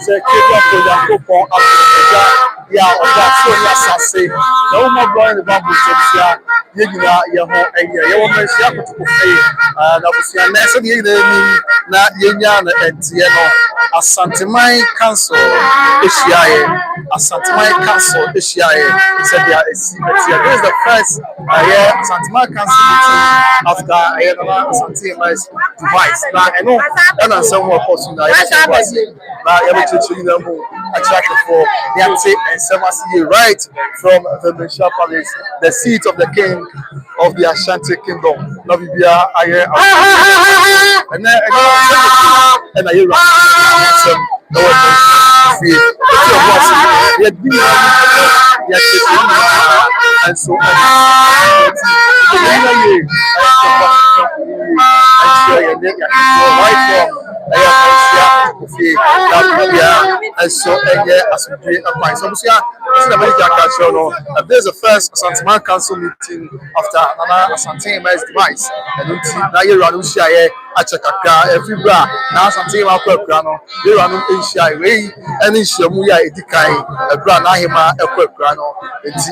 say Kenya for Yankopon Africa, ya oda so ya sase. Na wo mo boy the bamboo so yegyina ye ho eye ye wo manhia kutuko fe na busia na se ye ni na yenya na entie no Asanteman Council Eshiaye Asanteman Council Eshiaye said they are this is the first Asanteman Council meeting after Asanteman's device na eno na some more course na ya be chichi na mu attract for the anti and Semasi right from the Manhyia Palace, the seat of the king of the Ashanti kingdom. Now we are and I hear and so and so there's the first Asanteman Council meeting after another Asanteman's device. And now you're running Shire at Chakaka every bra. Now Asanteman Grano, you're running in Shire way and in Shamuya Edikai, a bra Nahima, a quick grano.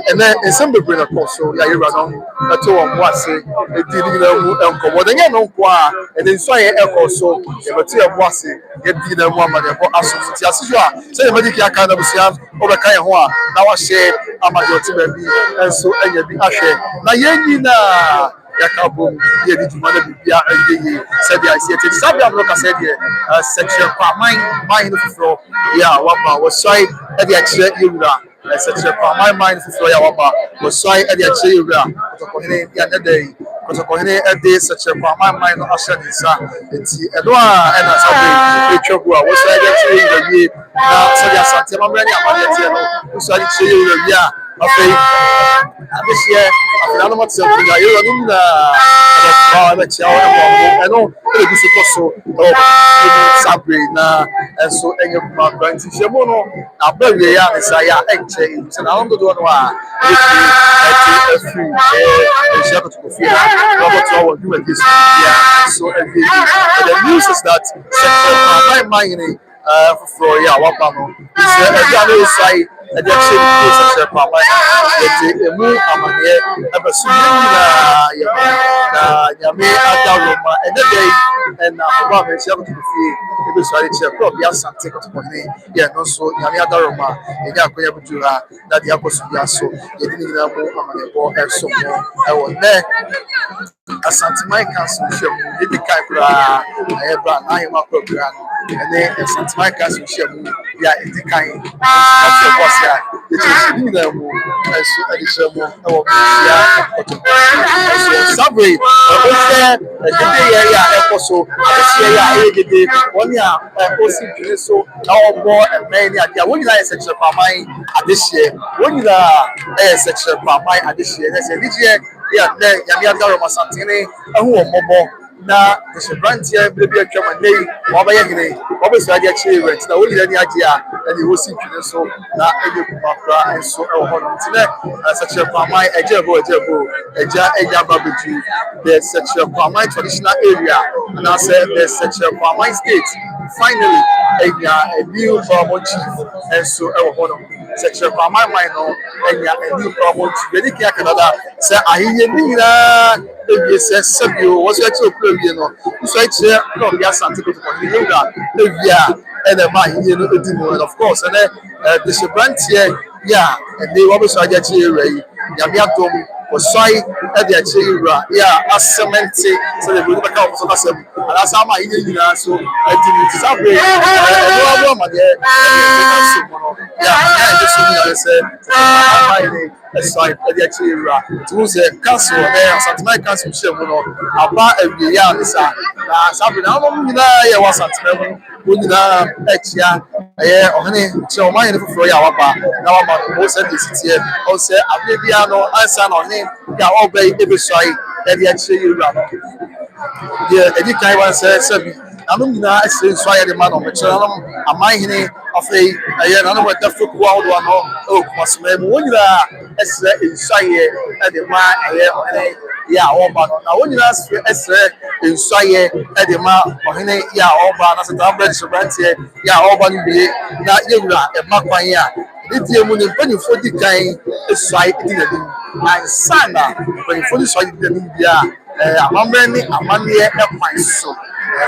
And then in some bring a course, so you're running a two on what's it, didn't know Uncle. What again, no qua, and then so I echo so, a material was it, get dinner woman for us. As usual, say the medical kind of Siam over Kayahua. Now I say, I'm a baby, and so and you be ashe. Na yenina yakabum ye di tumana bibia eye said I see it sabi am loka said here section Kwamang mine for ya wapa was side e dey akire yura section Kwamang mine for ya wapa was side e dey akire yura to ko hene ya na dey ko hene e dey section Kwamang mine Ashanti sa enti edo a e na sabi e twagu a was side e akire yura ye na sabi Asanteman mani amane tie no was side akire yura ya okay, this year, I don't know what's happening. I don't know. I know it's also Sabrina, and so any of my friends. Shamono, I bury a Messiah and change, and I don't know why. Robert, you and this. So, the news is that my mining for Yawapano is a side. And the action is such a problem. The move among here, ever soon, Yame Adaloma, and the day, and Abba is able to be it was ready to probably Asante money. Yeah, no, so Yame Adaloma, and Yakoya Butura, that the Apostle, you didn't know among the war, and so I was there. Asanteman Council, you did the Kaipra, I have brought Nahima program, and then Asanteman Council, yeah, it's the kind of what's that. It is them as addition of Sabri, also, one year, so now more and many idea. When you like section for my this year, when you are section for my this year, that's a year, yeah, Yamia Santini, and who are mobile. Na the brand here, baby, a German name, Wabayagine, always I get children. Now, only any idea, and you will see so now, and so on internet, such a Kwamang, a Jebo, a barbecue, there's such a Kwamang traditional area, and I said there's such a Kwamang state. Finally, a new Kwamang chief, and so on. Such a Kwamang minor, and a new Kwamang chief, very Canada, say, I hear yes, Sabio was actually you know, so it's no, yes, Asante to yoga, and a man, of course, and the brand here, yeah, and they always are getting Yamiatom was sorry at the Achira, yeah, as cement, so they will become so massive, and as I'm so I didn't disagree. Aside the Achira, to the council there, Asanteman Council, about every year, the Sabrina was Asanteman, Exia, or honey, so my for Yawapa, now I'm most of this year, also Abiano, Ansan on him, they are all by every side, and the Achira. Yeah, any time I said, I'm not saying the man on the channel, a mine of a another what the foot world one, oh, was me, when you are inside at the man, ya ọba no na wonyina esre nsuaye e de ma ohene ya ọba na seta bread sobrante ya ọba no bi na yewura e makwan ya Iti emu ne mpanyinfo di kan esuae di n'anim na nsana mpanyinfo di suae di n'anim bia amammerɛ ne amanneɛ kwan so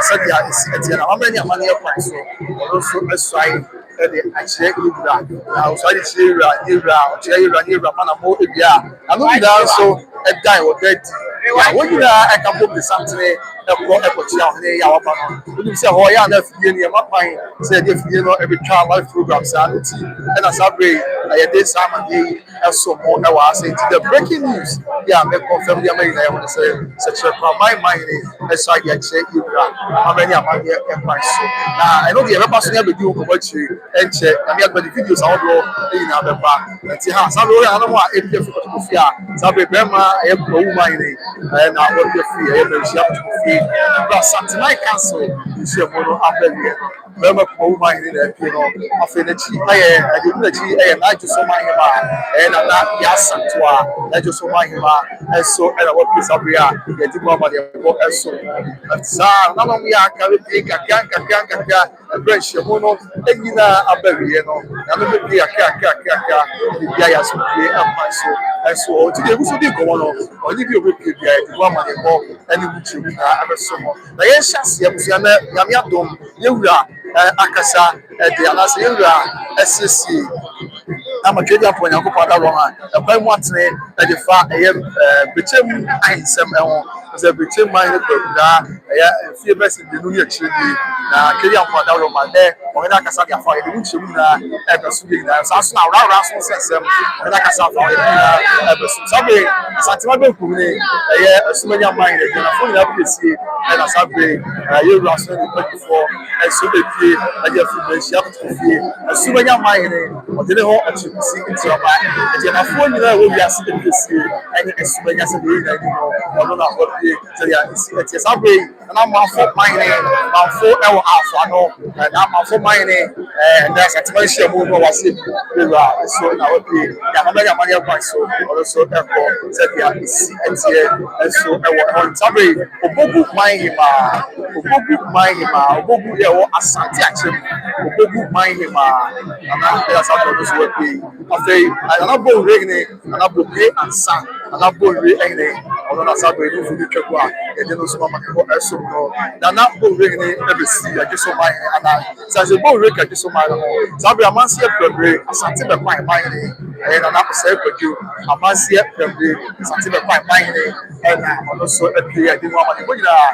sɛdeɛ esi ɛteɛ na amammerɛ ne amanneɛ kwan so ɔno nso esuae ɛde akyerɛ ewura na osuae de kyerɛ ewura ɔkyerɛ ewura ma na mo ebia ano nyinaa nso ɛdan wɔ bɛɛdi ya wɔn nyinaa ɛka bɔ bisantene ɛkɔkyia ɔhene yɛ awaba no onim sɛ hɔ yɛ ana afidie no yɛma kwan sɛ yɛde afidie no ɛbɛtwa live program saa no ti ɛna saa bere yɛde saa amanneɛ yi ɛso mo ɛwɔ ase nti the breaking news yɛ a mɛkɔnfɛm de ama nyinaa ɛwɔ ne sɛ kyerɛ Kwamang mahene ɛso ade akyerɛ ewura amammerɛ ne amanneɛ ɛkwan so na ɛno deɛ yɛbɛba so ne abɛdi wɔn kɔkɔ akyire ɛnkyɛ na me agbadi videos ahodoɔ nyinaa bɛba nti ha saa bere wɔyɛ anam a ebi afi kɔtɔkɔ fie a saa bere bɛrima ɛyɛ Kwamang mahene na wɔde afi ɛyɛ mɛnhyia kɔtɔkɔ fie ɛbra Asanteman council nhyiamu no abɛwie bɛrima Kwamang mahene na apie no afei n'akyi ɛyɛ ɛde n'akyi ɛyɛ n'agye so mahema ɛyɛ nana yɛ asantoa n'agye so mahema ɛso ɛna wɔpɛ saa bere a yɛde mu amadeɛbɔ ɛso saa nanom yɛ aka bɛpie nkakra ɛbrɛ nhyiamu no nyinaa abɛwie no nanom bɛpie kakra bibia yɛ asomdwie ɛmpa so ɛso ɔnti deɛ egu so di nkɔmmɔ no ɔnye bi obɛpie bia yɛde mu amadeɛbɔ ɛne mu kyerɛmu nyinaa ɛbɛso no na yɛnhyɛ aseɛ abusua na nyame adom yɛwura akasa ɛde anaasɛ yɛwura ɛsiesie amatwedi apɔ nyankopɔn adawɔ a ɛkwan mu atene ɛde fa ɛyɛ Bechem ahensɛm ɛho sɛ Bechem man no kura ɛyɛ mfie bɛsi mmienu ne akyire bi na kedi apɔ adawɔ ma dɛ ɔhene akasa de afa yɛde mu nkyɛmu nyinaa ɛbɛso bi nyinaa saa so na awurawura so nsɛnsɛm ɔhene akasa afa yɛde nyinaa ɛbɛso saa bere Asanteman bɛnkum ne ɛyɛ asumanya man yɛde gyinafo nyinaa piesie ɛna saa bere yɛwura so ne mpanyinfoɔ ɛso bepie ɛde afi mɛnhyia kɔtɔ fie asumanya man yɛde ɔde ne ho si ntiɔba ɛgyinafoɔ nyinaa ɛwɔ wiase ɛpiesie ɛne asumanya sɛ deɛ nyinaa anim no ɔno na ɔpie sɛdeɛ ɛsi ɛteɛ saa bere yi na manfo mahene manfo ɛwɔ afo ano na manfo mahene ɛnɛ Asanteman nhyiamu no wase ewura ɛso na wɔpie na amammerɛ amanneɛ kwan so ɔno nso ɛkɔ sɛdeɛ ɛsi ɛteɛ ɛso ɛwɔ ɛhɔ saa bere yi obogu manhema obogu yɛ ɛwɔ Asante akyem obogu manhema na ɛyɛ saa bere no so wɔpie afei anabɔ nwere anabɔ bie ansa anabɔ nwere ɛhene ɔno na saa bere no mfoni twɛko a yɛde no so ma makɔ ɛso no na anabɔ nwere ɛbɛsi agye so man ana sɛ bɔ nwere kagye so man no saa bere amanseɛ pɛbrɛ Asante bɛkwan mahene ɛyɛ na nakɔsɛ kwadwo amanseɛ pɛbrɛ Asante bɛkwan mahene ɛna ɔno so apie yɛde mu ama ne bɔ nyinaa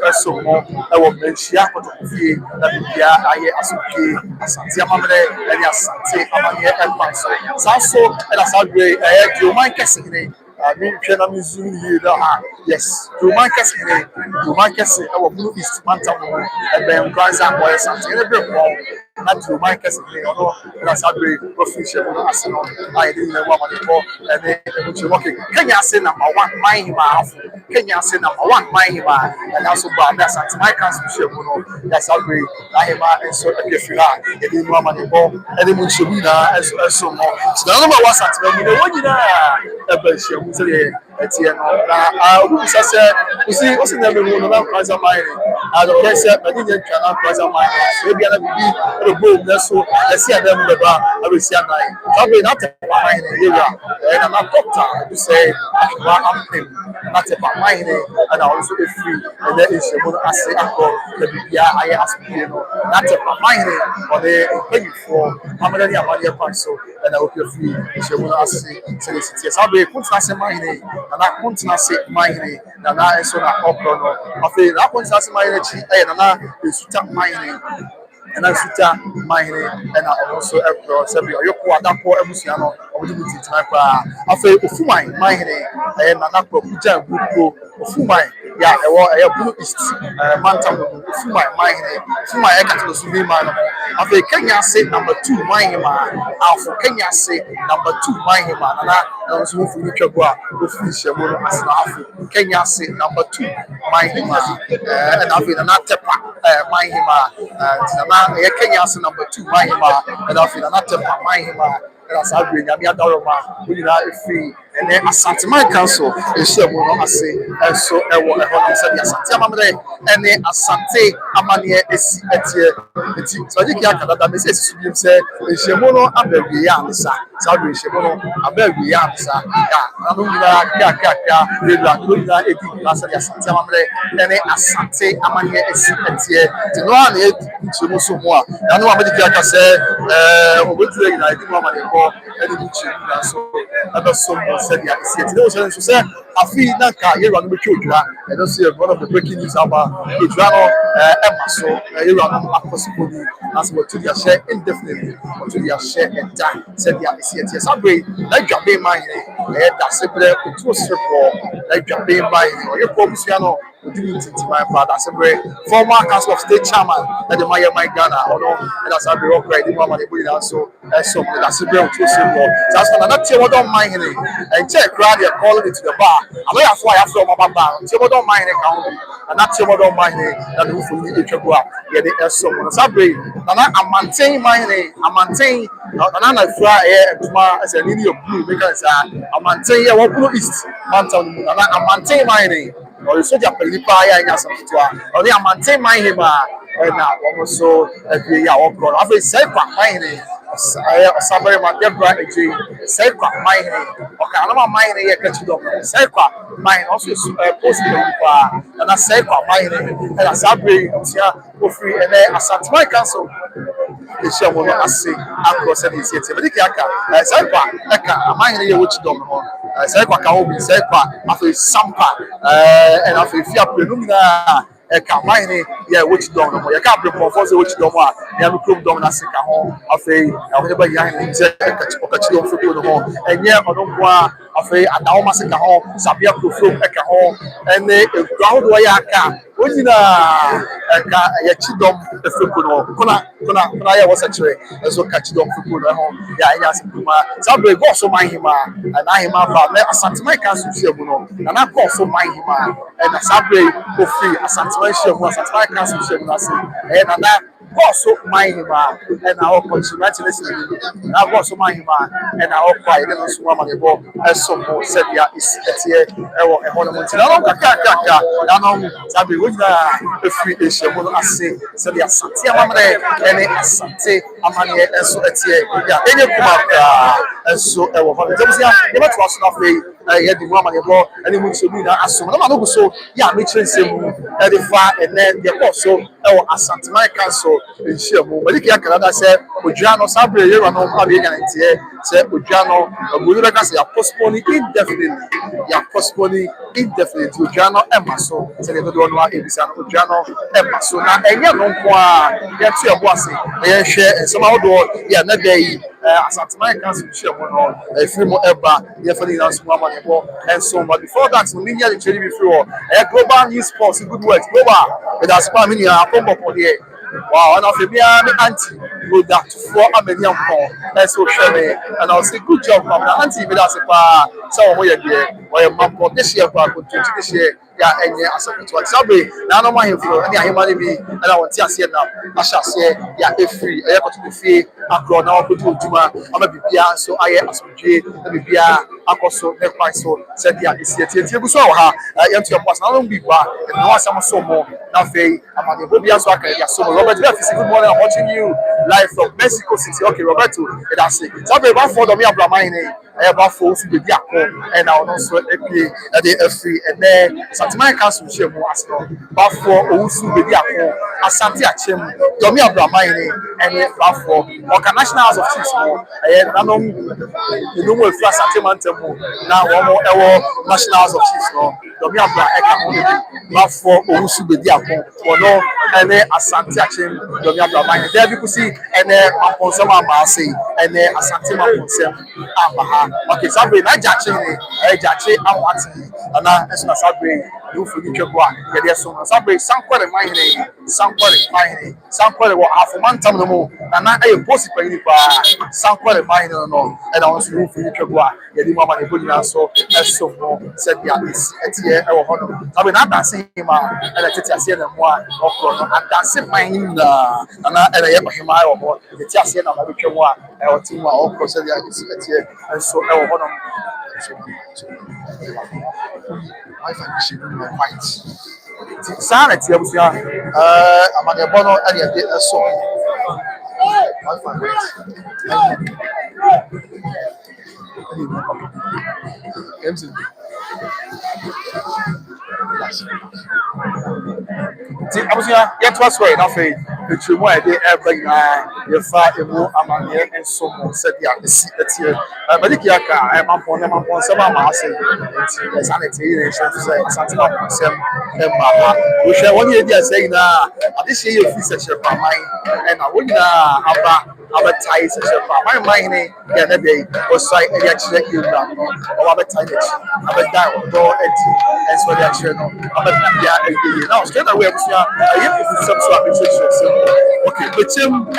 ɛso mo ɛwɔ mɛnhyia kɔtɔkɔ fie na bibia ayɛ asopie Asante amammerɛ ɛne Asante amanneɛ ɛkwan so saa so ɛna saa bere ɛyɛ Kwamang kɛse hene mi nhwɛ na mi zoom yie da ha yes Kwamang kɛse hene Kwamang kɛse ɛwɔ Blue East mantam no ɛbɛn nkransa akɔyɛ Asante ɛna bere pɔn na Kwamang kɛse hene ɔno ɛna saa bere wɔfiri hyɛ mu no ase no a yɛde nyina mu amanebɔ ɛne ɛmukyerɛ wɔke Kenya ase #1 manhema afo Kenya ase #1 manhema ɛna nso bɔ abɛ Asanteman council hyɛ mu no yɛ saa bere ahema nso ɛde afiri ha yɛde mu amanebɔ ɛne mu nhyɛmu nyinaa ɛso mo sinana ma wɔ Asanteman mu no wɔn nyinaa ɛbɛ hyɛ mu sɛdeɛ ɛteɛ no na obisa sɛ osi na ɛbɛ mu no na nkransa mahene adɔkɛ sɛ ɛde nyɛ ntwa na nkransa mahene ebi ana bibi ɛde bɔ omu ɛso ɛsi ɛdɛm mu bɛba abɛsi anan saa bere na atɛpa mahene yɛwura ɛna na dɔkta ɛbi sɛ ahwa ampem na atɛpa mahene ɛna ɔno nso efiri ɛnɛ nhyiamu no ase akɔ na bibia ayɛ asopie no na atɛpa mahene ɔne mpanyinfoɔ amena ne amanneɛ kwan so ɛna opia firi nhyiamu no ase sɛdeɛ si teɛ saa bere kuntena ase mahene nana kuntena ase mahene nana nso na ɔkorɔ no afei na kuntena ase mahene akyi ɛyɛ nana esuta mahene ɛna suta mahene ɛna ɔno nso ɛkorɔ sɛbi ɔyɔkɔ adakɔ abusua no ɔde mu titima paa afei ofuman mahene ɛyɛ nana kɔ kugya bukuo ofuman ya ɛwɔ Blue East mantam no ofuman mahene ofuman ɛka to so bi man no afei Kenya ase #2 manhema afo Kenya ase #2 manhema nana ɛno nso mfuni twɛgo a ofiri hyɛmu no ase na afo Kenya ase #2 manhema ɛna afei nana tepa manhema nana ɛyɛ Kenya ase #2 manhema ɛna afei nana tepa manhema ɛna saa bere nyame adaroma wo nyinaa efiri and then Asanteman Council is Shamono Ase, and so I want to say Asanteman, and then Asante Amania is at the so I think that Mrs. Swim said, Shamono Abebiansa, Sabi Shamono Abebiansa, Luna, Edi, Asanteman, and then Asante Amania is at the one to Musumwa. I know I'm going to say, I think I'm going to so other someone said, yeah, it's it. So say, I feel that you run with you. I don't see one of the breaking news about Udrano, Emma, so you run possibly as what to their share indefinitely, or to their share and die. Said, yeah, it's it. Yes, I'm great. Like Japan, my that's simple to a strip like Japan, my your promise, my father, former Council of State Chairman, and the Maya my Ghana, or no, and that's how we work right. The woman they also so that's a real too simple. That's not tell what don't mind it. And check crowd you're calling it to the bar. I know that's why I from my bar. Tell what don't mind it, and not tell what don't mind it. And who for you to go up. Yeah, they are someone. Sabri, and I maintain my name. I maintain, and I fly here tomorrow as a linear blue because I maintain your blue east mountain, and I maintain my name. Or you said you're pretty fire in some situation. Or they maintain my name. And now also every year I've said my name. Somebody my Deborah said my name. Okay, I know my name. Catch you up. Said mine also post and I said my name. And I said I'm free and then Asanteman Council. It's your one I say across any city. But the Kaka, said Eka, my name which don't know. I said Kwamang, said after Sampa, and after Fia Prenumina. Mine, yeah, which don't know. You can't be performing which don't want. You have a group dominance in home. After whatever you have in the home, and yeah, I don't want after a Daumas in home, Sabia to film at home, and they ground where I can. When you know, Chidom, the Fukuno, Kuna was actually, and so catch them for good home. Yeah, yes, Sabri also mind him, and I am about Asanteman Council, and I also mind him, and Sabri go free, Asanteman was a Council, and I also mind him, and our congratulations, and I also mind him, and our quiet little swam on the ball, as some more said, yeah, it's here, a ornament. I don't Sabri, with the free issue, I say, said the Asante, and Asante, Amania, and so it's here, yeah, any and so I will have it. Never trust nothing. I had the woman abroad, and it should be that as soon as so, yeah, Mitchell edify, and then the also our Asanteman Council in Shemu. But the Canada said, Ujano Sabri, you are not having an idea, said Ujano, Bulacas, you are postponing indefinitely. You are postponing indefinitely. Ujano Emaso, Senator Donua, Ibisan, Ujano Emaso. Now, and you know, get to your bossy, and share, and somehow do, yeah, not day. Asanteman Council share one on a few more ever, definitely that's one money and so but before that, we need to trade before a global news post, good work, global, and that's why many are from here. Wow, and after me, auntie, go that for a million pound. That's so sure. And I'll say, good job, mom. Auntie, me that's a so we are there. Why your mom for this year, for this year, yeah, and yeah, as a to Sabri. Now, no money for any human being, and I want to say now. I shall say, yeah, if free, I have to be free. I grow now, put you to my, I'm a BPR, so I am as a BPR. I also never quite so said, yeah, it's yet. You saw her, I am to your person. I don't be back, and now I'm so more. Now, I'm at the Bobia, so I can, yeah, so Robert, good morning. I'm watching you live from Mexico City. Okay, Roberto, and that's it. So, I'm about for the Mia Bramine, I have about for the Diaco, and I'll also play at the free, and then Asanteman Council share more as well. But for Usu, the Diaco, Asante Achem, Domia Bramine, and then for National House of Chiefs, and I know the number of Asanteman Temple, now one more National House of Chiefs, Domia Bramine, but for Usu, the Diaco, or no, and then Asante Achem. There you see, and then upon some of my say, and then Asanteman himself, okay, Sabri, not judging me, I judge I'm watching, and now as soon as Sabri, you forget your boy, get so Sabri, some quite a mining, some quite a mining, some quite a half a month no more, and now I post it some quite a mining, and I want to move for your boy, get him on the good so as so more said, yeah, it's here, I will honor. I will not dance him, and I say them one, and that's it, mining, and I have him, I will the Tiasian of the Kawa, our team, our procedure is here, and so I will honor. I find she will white. Sanity, I was young. Among the bono and a song. I find I was here, yet was way, nothing. The true way they ever your father, among and so on said, yeah, the seat that's here. But if you I'm upon some of my say, it's sanity, Asanteman, some, we shall 1 year saying, this year you feel such a mine, and I wouldn't have advertise my mind and a day was like a reaction you done or advertise it down door and so the action now straight away some sort of okay but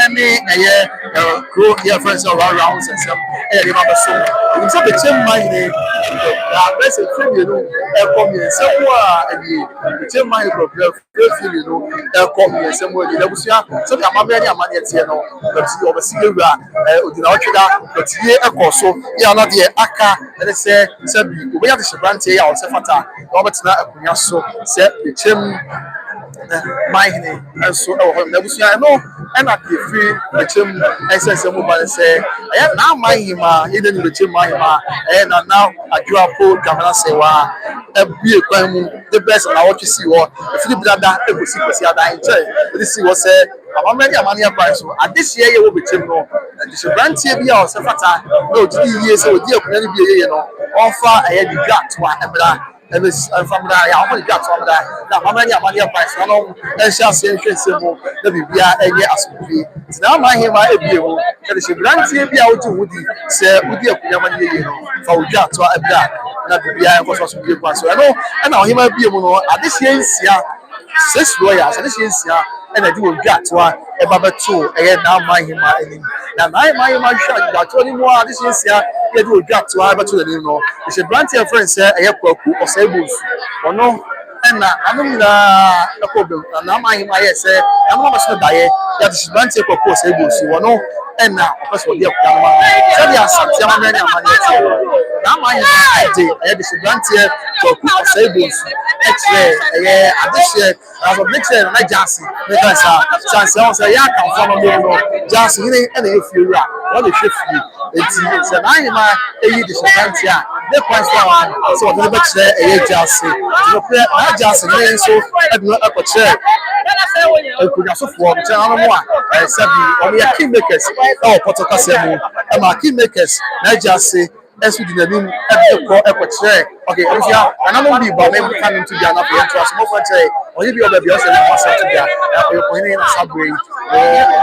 any grow your friends around and some remember so in some the mind that's a friend you know come here somewhere and the mind problem you know come here somewhere you know so I'm very money at you know but see you Odina Ochida, but ye a coso, ya not the Aka, and they say, we have the Shabranti or Sefata, Robertna, Punaso, said the Chim, my name, and so on. I know, and at the free, the Chim, I said, some woman say, I am now my hima, hidden the Chim, my hima, and now I draw a poor Gamma Sewa, a beer, the best, and I want to see what, if you did that, it was secrecy, I enjoy. This was said. I'm many a money price. And this year you will be timber. And the Shabranti be our Sefata. No, 2 years old, dear, can be you know. Offer a got to Emra. And this from that, I only got from that. Now, how many a money price? I know, and shall say, simple. Let me be a year as movie. Now, my him, I be able. And the Shabranti be out to Woody. Say, would you have a year for we got to a black? Not to be a was to give one. So I know, and now he might be able to. At this year, 6 lawyers, and this is and I do get to a Baba 2, and now my him. Now, my shot got 20 more. This is they do get to Abba to the Nino. It's a branch of friends, a airport or sables or no. And I don't know problem. And now my say, I'm not much die. That is branch of sables, you know. And now, of course, what the Asanteman now my idea, I had this branch here for sables. X-ray, addition, I was mixing and I just because I say, yeah, come from a just in any if you rap, what is shift you? It's an animal, a Yiddish here. The price so the next day, a just I just in so up a chair. I could also form channel 1. I said, only a key makers, oh, Potocasemo, and my key makers, I just say. As we did the okay, and I'm only about coming to the other interest. More for say, or you be able to be also to the you're pointing in a subway, and I'm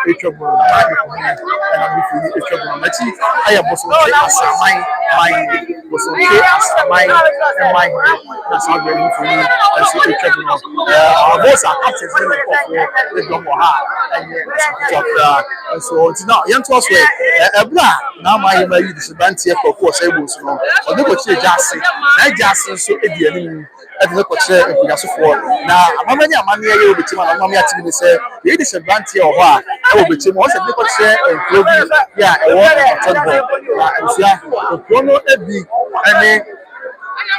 with trouble. I have also my that's not very for me. That's what you're checking out. Our voice are captains in the Gomoha, and so it's not young to us. Now my Bantia for course able to know. Or they would say Jassy. I just so Indian at the local chair and Picasso for. Now, how many money are you between my mammy to say, it is a Bantia or what? I will be Tim was a local chair and clothing. Yeah, a water. The chrono every and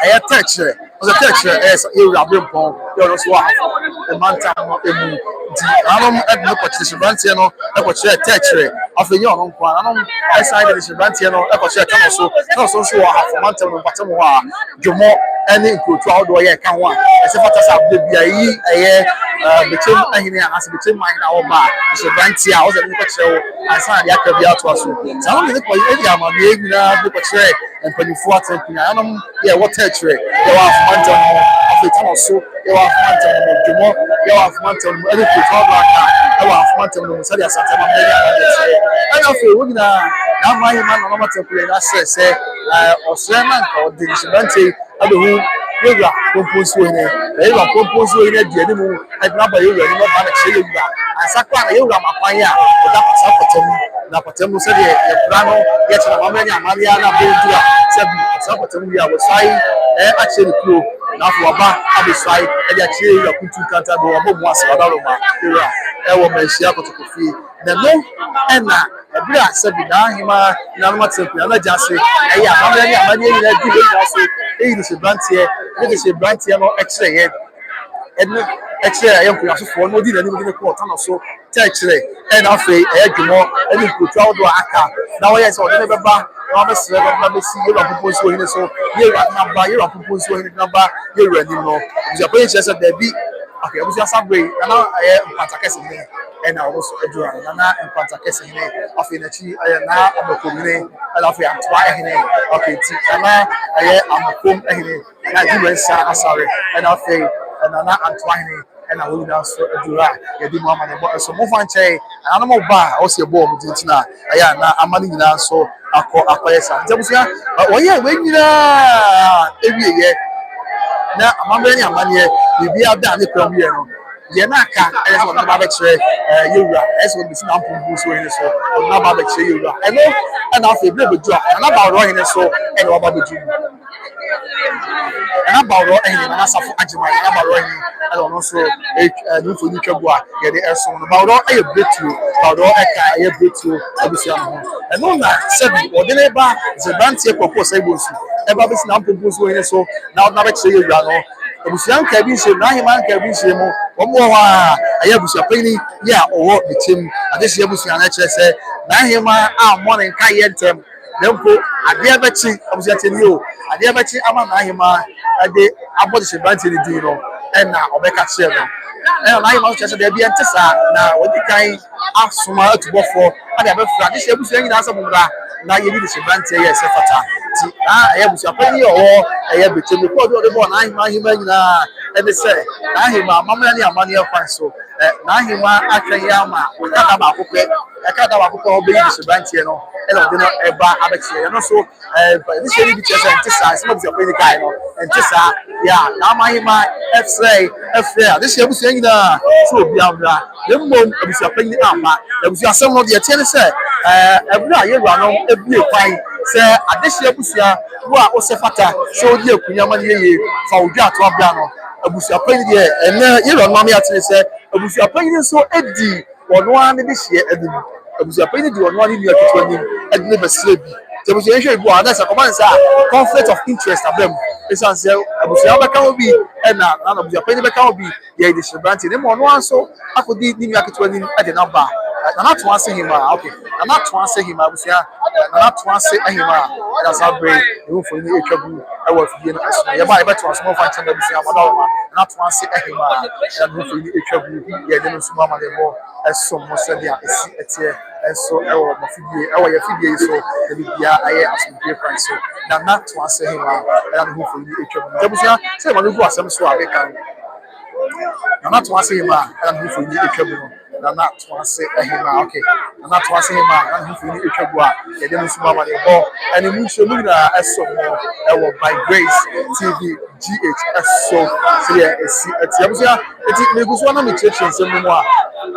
a texture. Was a texture as you have been born. You're also a manta. I don't know what this Bantiano, I was a texture of a young one. I decided this Bantiano, I was a so half a month of Patamoa, Jomo, and include 12 doyer can one. As if I have the BIE, between has between mine our bar. It's a Bantia, was a little show. I signed the Akabia to us. So I don't think I'm a big tray and 24 and yeah, what texture? You have Manton of the tunnel so you have Manton of Jomo, you have Manton, anything. I want Asanteman, so the Asanteman. I don't feel we're now my man on my temple. I say, or Sweärs or the Shabranti, I do you are composed in it. They are composed in it. The animal had not by you, not by the children. And Sakwa, you are my fire, but that was up Napatemu said, Prano, yet Mamma, Mariana, Belgia, Sapatemia was saying, actually, now for a back, I'll be side, and actually, you put 2 cantabu, once, I will mention to coffee. The no, and every accept na hima na no matter na jase eya amani amani na di jase e ni se brand here e se brand here no extra here ẹnu ẹkyerẹ ẹyẹ nkuyasofo no di n'anim de ko ọta no so tẹ ẹkyerẹ ẹna afei ẹyẹ dwumọ ẹni nkutu ahodoɔ aka na wɔyɛ sɛ ɔde ne bɛba na wɔbɛsrɛ bɛba bɛsi yɛwura popo nsuo hene so yɛwura naba yɛwura popo nsuo hene naba yɛwura anim no abusuapɔ yi kyerɛ sɛ daabi afei abusua sabere nana ɛyɛ mpanta kɛse hene ɛna ɔno so adura nana mpanta kɛse hene afei n'akyi ɛyɛ na amakom hene ɛna afei antoa hene afei ti nana ɛyɛ amakom hene ɛna adwuma nsa asare ɛna afei nana Antoine and I will answer a dura. You did one money, so move on. Say, animal bar, also a bomb, Tina. I am money now, so I call up a son. Jabusia, oh, yeah, when you are every year. Now, I'm money, you be out down the premier. Yanaka, as one of the Babette, as when the snap boost in the soul, not Babette, you are. I know, and I'll feel a little drop, and about running the soul, and what about you? And about running, and I suffer Ajima, and about running, I don't know, so do for Nicaragua, get the air song about all I bit you, about all I bit you, and on that, 7 or the neighbor, the band here propose I will see. Ever be snap boost in the soul, now never say you run. Obusian kabinse na hima kabinse mo omo wa aye busia pani ya owo Bechem adese abusian na kire se na hima ammo ne nka ye ntem dempo ade abechi obusia teni o ade abechi ama na hima ade abode se banti ni di no na obeka kire no na hima kire se de bia ntesa na wodi kan asoma atubofo ade abefra adese abusian nyina asabumra na ye bi se banti ye se fata ti aye busia pani owo aye Bechem ko do de bo na hima nyina and they say, Nahima, Mamma and Yamania Fanso, Nahima, Akayama, Wakataba, Akataba, being the Bantiano, and I dinner a bar Abexia, and also, this year, Tissa, some of the Pedicano, and Tissa, yeah, Namahima, F. This year was saying, so Biabra, the moon was a penny armor, there was some of the tennis, every year, every fine, say, Adesia Busia, who are also fatter, so dear Kuyamani, Fauja to Abrano. Abusuapani de ene yero mama ya tene se abusuapani so edi wono an de hie edi abusuapani de wono an ni aketwani edi ne besre bi abusuapani hwe bu ada sa command sa conflict of interest abem esan se abusuapani beka obi na abusuapani beka obi ye de shebranti ne mo no an so akodi ni aketwani edi na ba na to ase hima okay na to ase hima abusuapani na to ase hima that's how brave you for ni etwabu ewa fie no aso ye ba ye beto aso mo fa chen abusuapani madawo na to ase hima na for ni etwabu ye de no so ma de bo eso mo se dia esi etie eso ewa mo fidie ewa ye fidie so de bia aye asomdie kwan so na to ase hima na for ni etwabu abusuapani se ma no gu asem so abeka na to ase hima na for ni etwabu na to ase hima okay na to ase hima na for ni etwabu a ye de no so ma de bo and mu shemu na eso mo ewo by Grace TV GHS so here esi etiabusia eti meguso na me cheche nsem mu a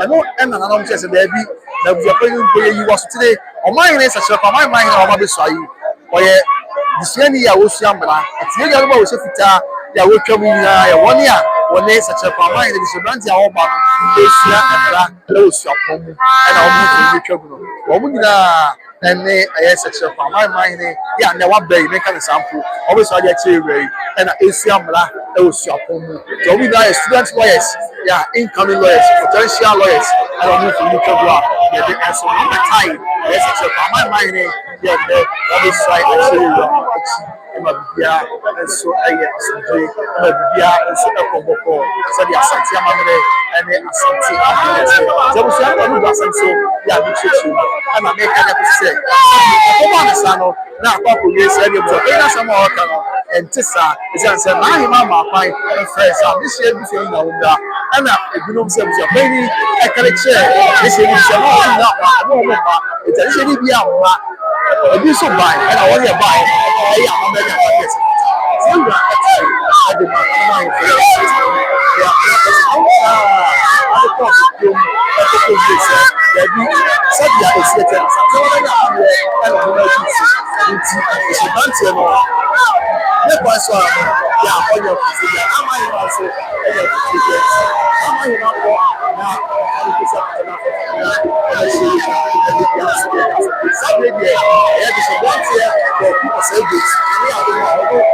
eno ena na no cheche da bi na buapani mpo ye yiwa so tire o man ne sa chere pa man na o ma be so ayi o ye disuani ya wo sua mbra eti ya no ba wo se fita ya wo twam nyina ya woni a woni sa chere pa man ne bi so branti a wo ba no be sua mbra na wo sua pom na o mu ni twam no o mu nyina ene aye sa chere pa man ne ya na wa bai me kan sample o be so aja chere wei na esua mbra na wo sua pom so we na student lawyers yeah incoming lawyers potential lawyers and o mu ni twam yeah the so on the time yes sa chere pa man ne yeah o be so aja chere ma bia so aye asomdwe ma bia so ekoboko so di Asanteman ene Asante so we say we do Asante ya bi chechu ana make na ko say o ma na sa no na akwa ko yes e bi so e na sama o ka no entisa is say na hima ma kwan first am this year bi say na wunda ana ebinom say so pe ni e kare che this year bi say na mo ba e tell say ni bi amma ebi so buy and I want to buy eh am na market so you are at the market for your system yeah the cost you there be said ya is set so when you are and the market is bantu no ne kwa so ya on your figure am I also your figure am I not na media. Yeah, this is one here for people celebrate. We are doing our own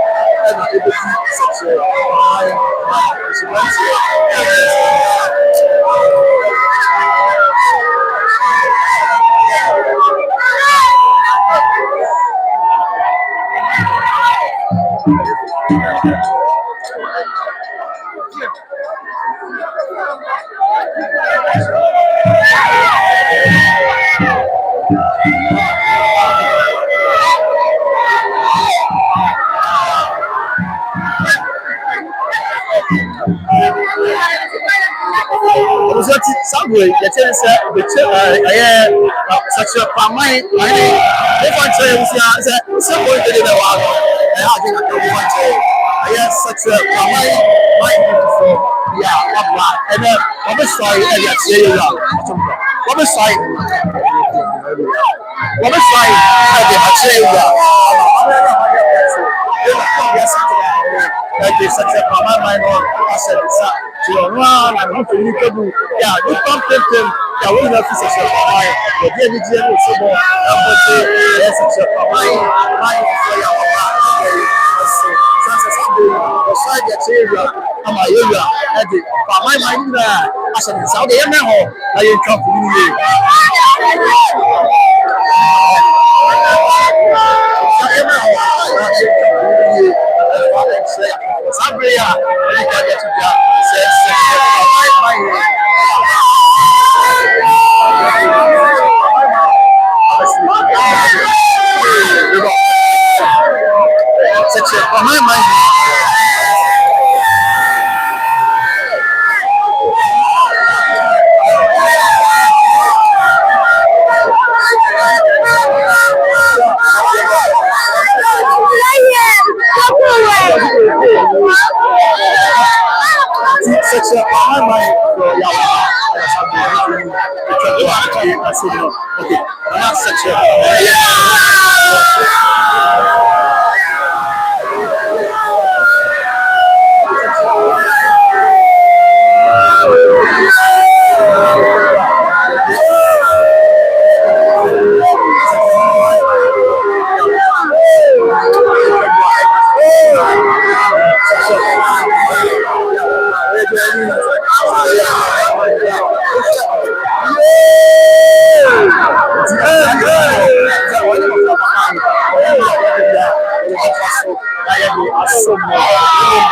and I able to such a this is one here. Subway, the tennis, such a Kwamang, if I tell you, someone did it a while, and I think I don't want to. Such a Kwamang, my beautiful, yeah, and I'm a sorry, and yet, say you are. What a sight! What a sight! I say you are. Yes, such a Kwamang, I said, to run and not to look at you. Yeah, you can't take them. Yeah, we have to say, the daily general football, yes, it's a Kwamang, my beside the area, I'm a area, and the Kwamang, my Ashanti, Saudi, and now I ain't come to you.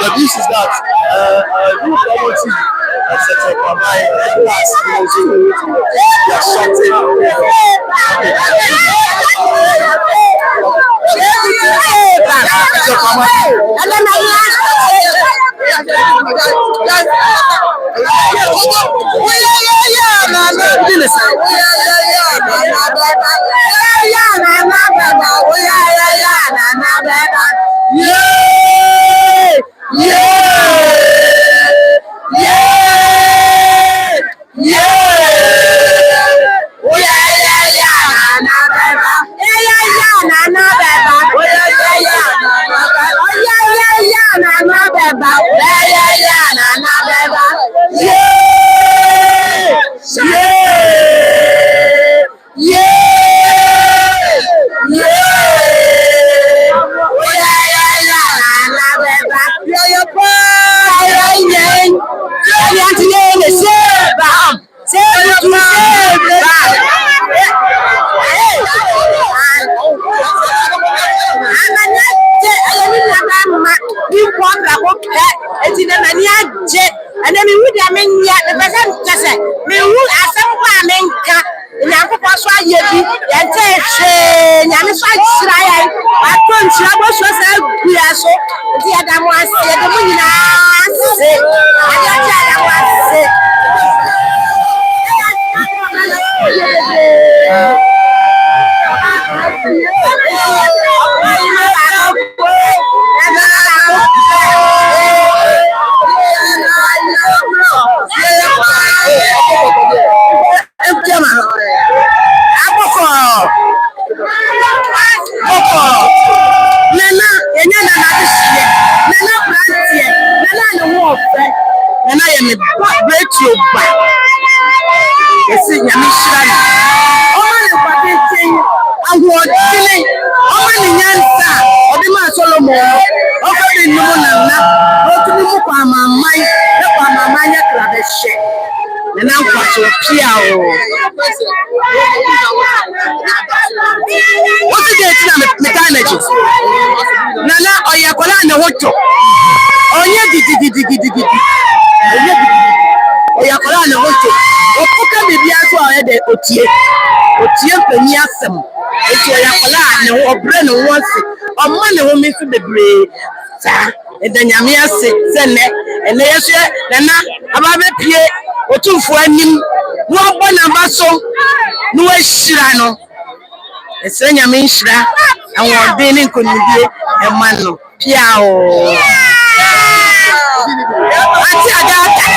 The dish is that you promote it, etc. My last the Ashanti. And then we would have been yet the present just me who are some Kwamang Yankopaswa Yebi, and say, Yanisai, I couldn't see what was we are so the other one said the winner. Nana, Piao. What is it? Mechanic. Nana, or Yakola and the Hoto. Oh, yeah, Oyakola na wote okuka bibia so ayede otie pani asem eti oyakola na obre no wonse omma ne ho misu bebre sa edanyame ase sene ene yeso na ababe pie Otumfour anim no obo na baso no ahira no ese nyame nhira awode ne nkonibie e ma no pia o ati agata